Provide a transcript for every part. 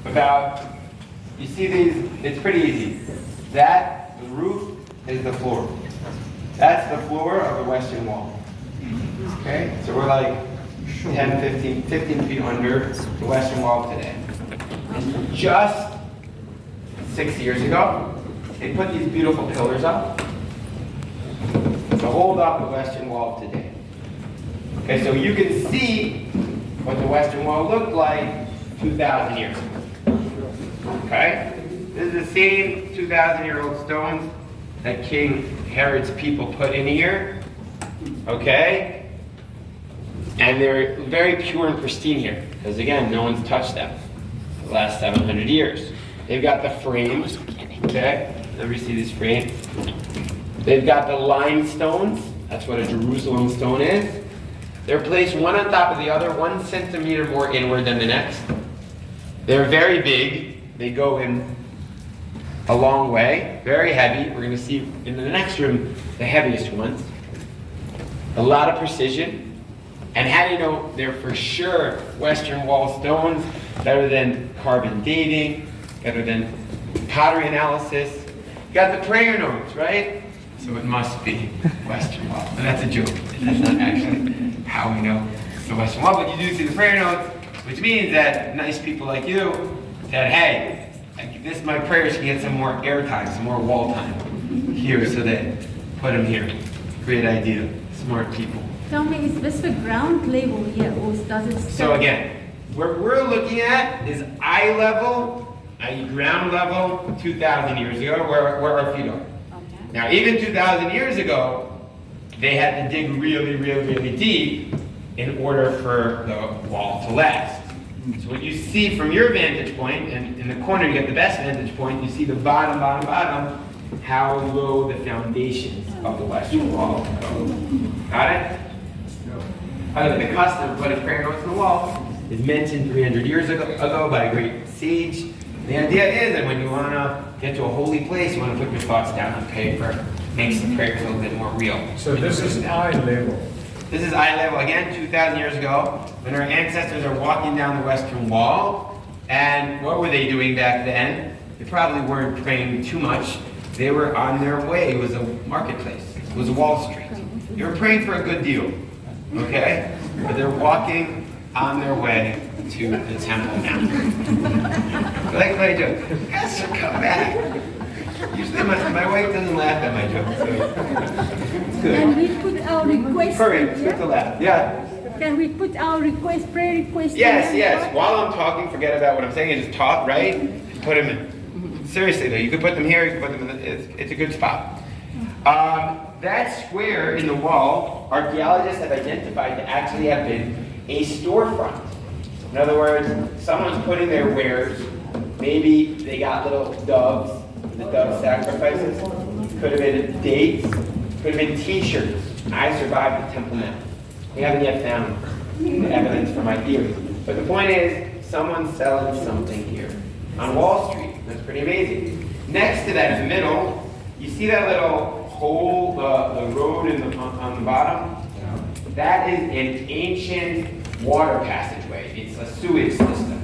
you see these, it's pretty easy. That, the roof, is the floor. That's the floor of the western wall. Okay, so we're like 10, 15 feet under the western wall today. And just 6 years ago, they put these beautiful pillars up to hold up the western wall today. Okay, so you can see what the western wall looked like 2,000 years ago. Okay? This is the same 2,000-year-old stones that King Herod's people put in here. Okay? And they're very pure and pristine here. Because again, no one's touched them for the last 700 years. They've got the frames. Okay? Let me see this frame. They've got the limestones. That's what a Jerusalem stone is. They're placed one on top of the other, 1 centimeter more inward than the next. They're very big. They go in a long way. Very heavy. We're going to see in the next room the heaviest ones. A lot of precision. And how do you know they're for sure Western Wall stones? Better than carbon dating, better than pottery analysis. You got the prayer notes, right? So it must be Western Wall. And that's a joke. That's not actually how we know it's the Western Wall, but you do see the prayer notes, which means that nice people like you said, hey, this my prayers can get some more airtime, some more wall time here, so they put them here. Great idea. Smart people. Tell me, is this the ground level here, or does it start? So again, what we're looking at is eye level, i.e. ground level, 2,000 years ago, where our feet are. Okay. Now, even 2,000 years ago, they had to dig really, really, really deep in order for the wall to last. So what you see from your vantage point, and in the corner you get the best vantage point, you see the bottom, how low the foundations of the western wall go. Got it? The custom of putting prayer notes on the wall is mentioned 300 years ago by a great sage. The idea is that when you want to get to a holy place, you want to put your thoughts down on paper, makes the prayers a little bit more real. So this is eye level. This is eye level, again, 2,000 years ago, when our ancestors are walking down the western wall. And what were they doing back then? They probably weren't praying too much. They were on their way. It was a marketplace. It was Wall Street. They were praying for a good deal, okay? But they're walking on their way to the Temple Mount. So like my joke, guys should come back. Usually my wife doesn't laugh at my jokes, so it's good. Can we put our request? Correct, it's good to laugh. Yeah. Can we put our request, prayer request? Yes. While I'm talking, forget about what I'm saying and just talk, right? Put them in. Seriously though, you could put them here, you could put them in, it's a good spot. That square in the wall, archaeologists have identified to actually have been a storefront. In other words, someone's putting their wares, maybe they got little doves, the dove sacrifices, could have been dates, could have been t-shirts. I survived the Temple Mount. We haven't yet found the evidence for my theory. But the point is, someone's selling something here on Wall Street. That's pretty amazing. Next to that, in the middle, you see that little hole, the road on the bottom? That is an ancient water passageway. It's a sewage system,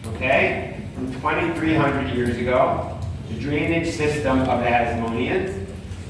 okay? From 2,300 years ago, the drainage system of the Hasmoneans.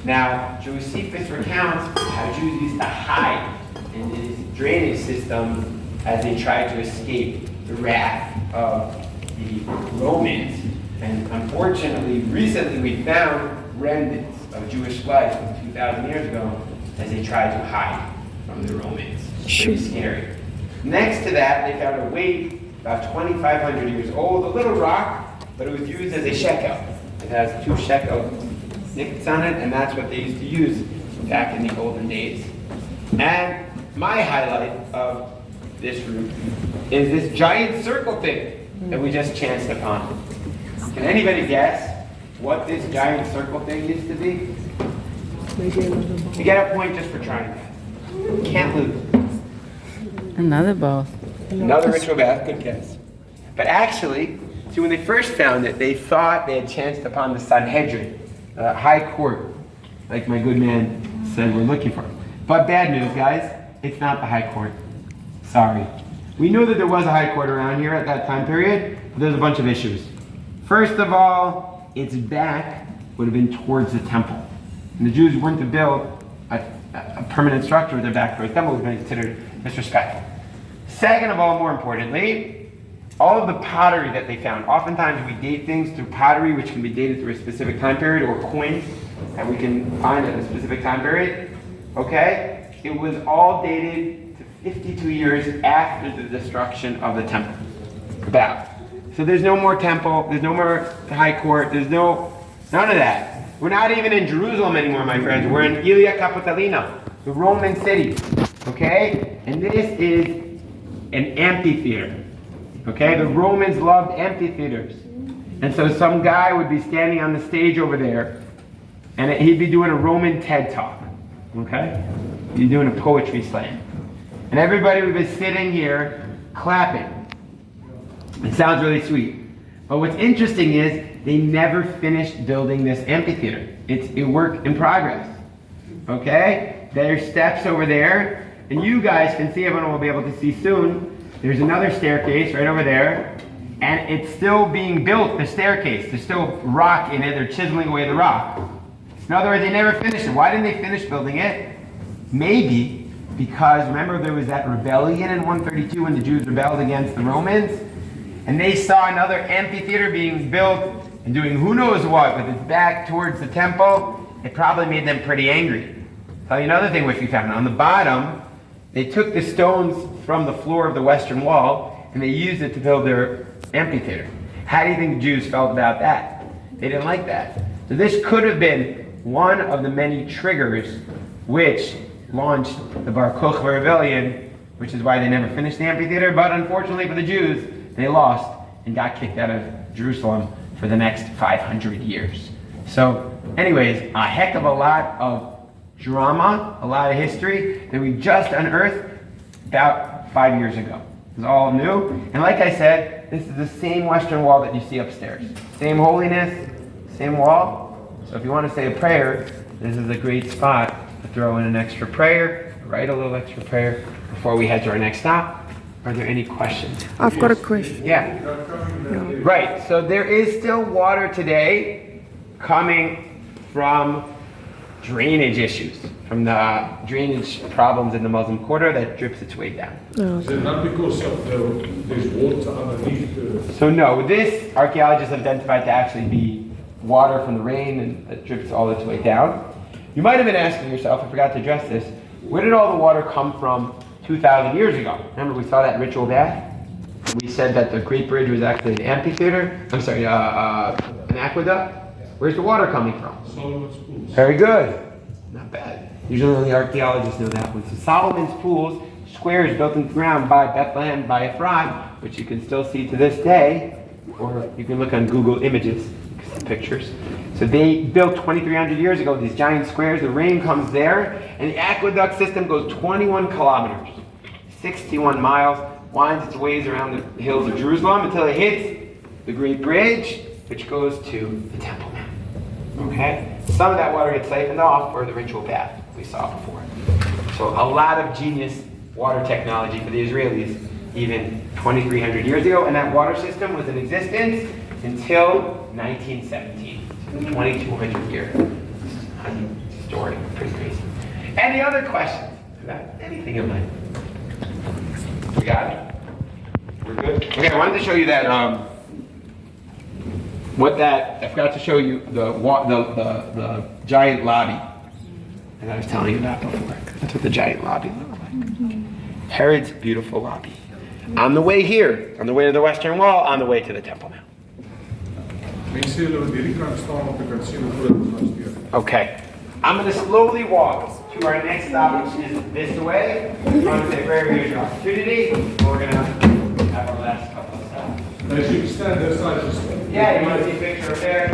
Now, Josephus recounts how Jews used to hide in this drainage system as they tried to escape the wrath of the Romans. And unfortunately, recently we found remnants of Jewish life from 2,000 years ago as they tried to hide from the Romans. Pretty scary. Next to that, they found a weight about 2,500 years old, a little rock, but it was used as a shekel. It has 2 shekel nicks on it, and that's what they used to use back in the olden days. And my highlight of this room is this giant circle thing that we just chanced upon. Can anybody guess what this giant circle thing used to be? You get a point just for trying that. Can't lose. Another bath. Another ritual bath, good guess. But actually, see, when they first found it, they thought they had chanced upon the Sanhedrin, high court, like my good man said we're looking for. But bad news, guys, it's not the high court. Sorry. We knew that there was a high court around here at that time period, but there's a bunch of issues. First of all, its back would have been towards the temple. And the Jews weren't to build a permanent structure with their back towards the temple. It would have been considered disrespectful. Second of all, more importantly, all of the pottery that they found. Oftentimes we date things through pottery, which can be dated through a specific time period, or coins that we can find at a specific time period. Okay? It was all dated to 52 years after the destruction of the temple. About. So there's no more temple, there's no more high court, there's none of that. We're not even in Jerusalem anymore, my friends. We're in Ilia Capitolina, the Roman city. Okay? And this is an amphitheater. Okay? The Romans loved amphitheaters. And so some guy would be standing on the stage over there, and he'd be doing a Roman TED Talk. Okay? He'd be doing a poetry slam. And everybody would be sitting here clapping. It sounds really sweet. But what's interesting is they never finished building this amphitheater. It's a work in progress. Okay? There's steps over there. And you guys can see, everyone will be able to see soon, there's another staircase right over there. And it's still being built, the staircase. There's still rock in it. They're chiseling away the rock. In other words, they never finished it. Why didn't they finish building it? Maybe because, remember, there was that rebellion in 132 when the Jews rebelled against the Romans? And they saw another amphitheater being built and doing who knows what with its back towards the temple. It probably made them pretty angry. I'll tell you another thing which we found. On the bottom, they took the stones from the floor of the western wall and they used it to build their amphitheater. How do you think the Jews felt about that? They didn't like that. So this could have been one of the many triggers which launched the Bar Kokhba rebellion, which is why they never finished the amphitheater. But unfortunately for the Jews, they lost and got kicked out of Jerusalem for the next 500 years. So anyways, a heck of a lot of drama, a lot of history that we just unearthed about 5 years ago. It's all new. And like I said, this is the same western wall that you see upstairs. Same holiness, same wall. So if you want to say a prayer, this is a great spot to throw in an extra prayer, write a little extra prayer before we head to our next stop. Are there any questions? I've got a question. Yeah. Right, so there is still water today coming from drainage issues, from the drainage problems in the Muslim quarter that drips its way down. Is it not because of there's water underneath the... So no, this archaeologists have identified to actually be water from the rain and that drips all its way down. You might have been asking yourself, I forgot to address this, where did all the water come from 2,000 years ago? Remember we saw that ritual bath? We said that the Great Bridge was actually an amphitheater, an aqueduct. Where's the water coming from? Solomon's pools. Very good. Not bad. Usually only archaeologists know that one. So Solomon's pools, squares built in the ground by Bethlehem, by Ephraim, which you can still see to this day, or you can look on Google Images, pictures. So they built 2,300 years ago these giant squares. The rain comes there, and the aqueduct system goes 21 kilometers, 61 miles, winds its ways around the hills of Jerusalem until it hits the Great Bridge, which goes to the Temple Mount. Okay? Some of that water gets siphoned off for the ritual bath we saw before. So a lot of genius water technology for the Israelis even 2,300 years ago, and that water system was in existence until 1917. So 2,200 year story. Pretty crazy. Any other questions about anything in life? We got it? We're good? Okay, I wanted to show you that I forgot to show you the giant lobby that I was telling you about before. That's what the giant lobby looked like. Herod's beautiful lobby. On the way here, on the way to the Western Wall, on the way to the Temple Mount. Okay. I'm going to slowly walk to our next stop, which is this way. I'm going to say very good opportunity. We're going to have our last couple of stops. As you stand this side, just... Yeah, you want to see a picture of there?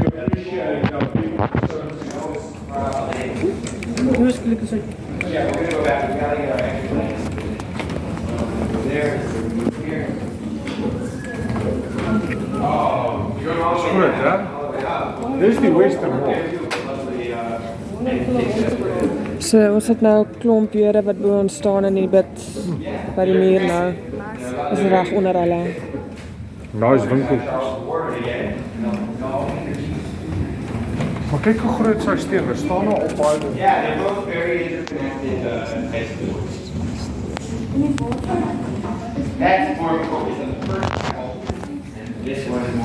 Yeah, we're going to go back. We got to get our extra legs. There, here. Oh, you're all the way up. This is the Western Wall. So ons het nou 'n klomp Jode wat by ons staan in die bid by die muur nou. Is reg onder hulle. Daar is winkeltjies. Maar kyk hoe groot sy steen is. Staan nou op baie. Yeah, they're both very interconnected vegetables. That's more focused on the first level, and this one is more